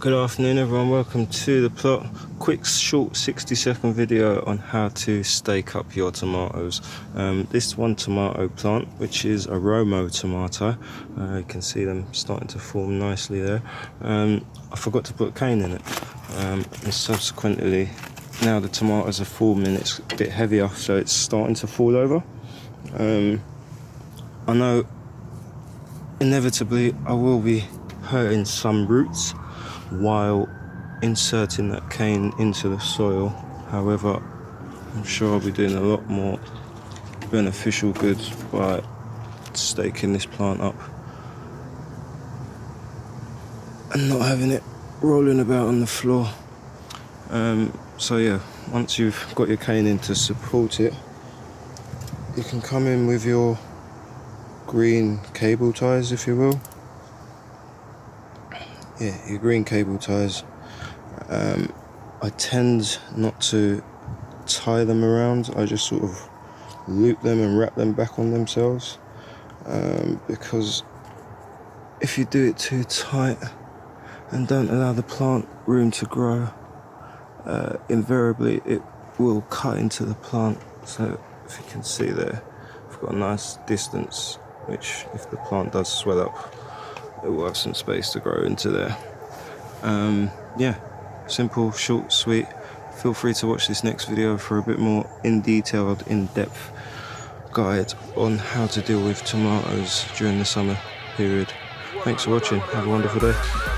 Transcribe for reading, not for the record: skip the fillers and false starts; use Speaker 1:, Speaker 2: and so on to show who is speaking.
Speaker 1: Good afternoon everyone, welcome to the plot. Quick short 60-second video on how to stake up your tomatoes. This one tomato plant, which is a Romo tomato, you can see them starting to form nicely there. I forgot to put cane in it, and subsequently now the tomatoes are forming, it's a bit heavier, so it's starting to fall over. I know inevitably I will be hurting some roots while inserting that cane into the soil. However, I'm sure I'll be doing a lot more beneficial goods by staking this plant up and not having it rolling about on the floor. So yeah, once you've got your cane in to support it, you can come in with your green cable ties, if you will. Yeah, your green cable ties. I tend not to tie them around, I just sort of loop them and wrap them back on themselves, because if you do it too tight and don't allow the plant room to grow, invariably it will cut into the plant. So if you can see there, I've got a nice distance, which if the plant does swell up, it will have some space to grow into there. Yeah, simple, short, sweet. Feel free to watch this next video for a bit more in-detailed, in-depth guide on how to deal with tomatoes during the summer period. Thanks for watching, have a wonderful day.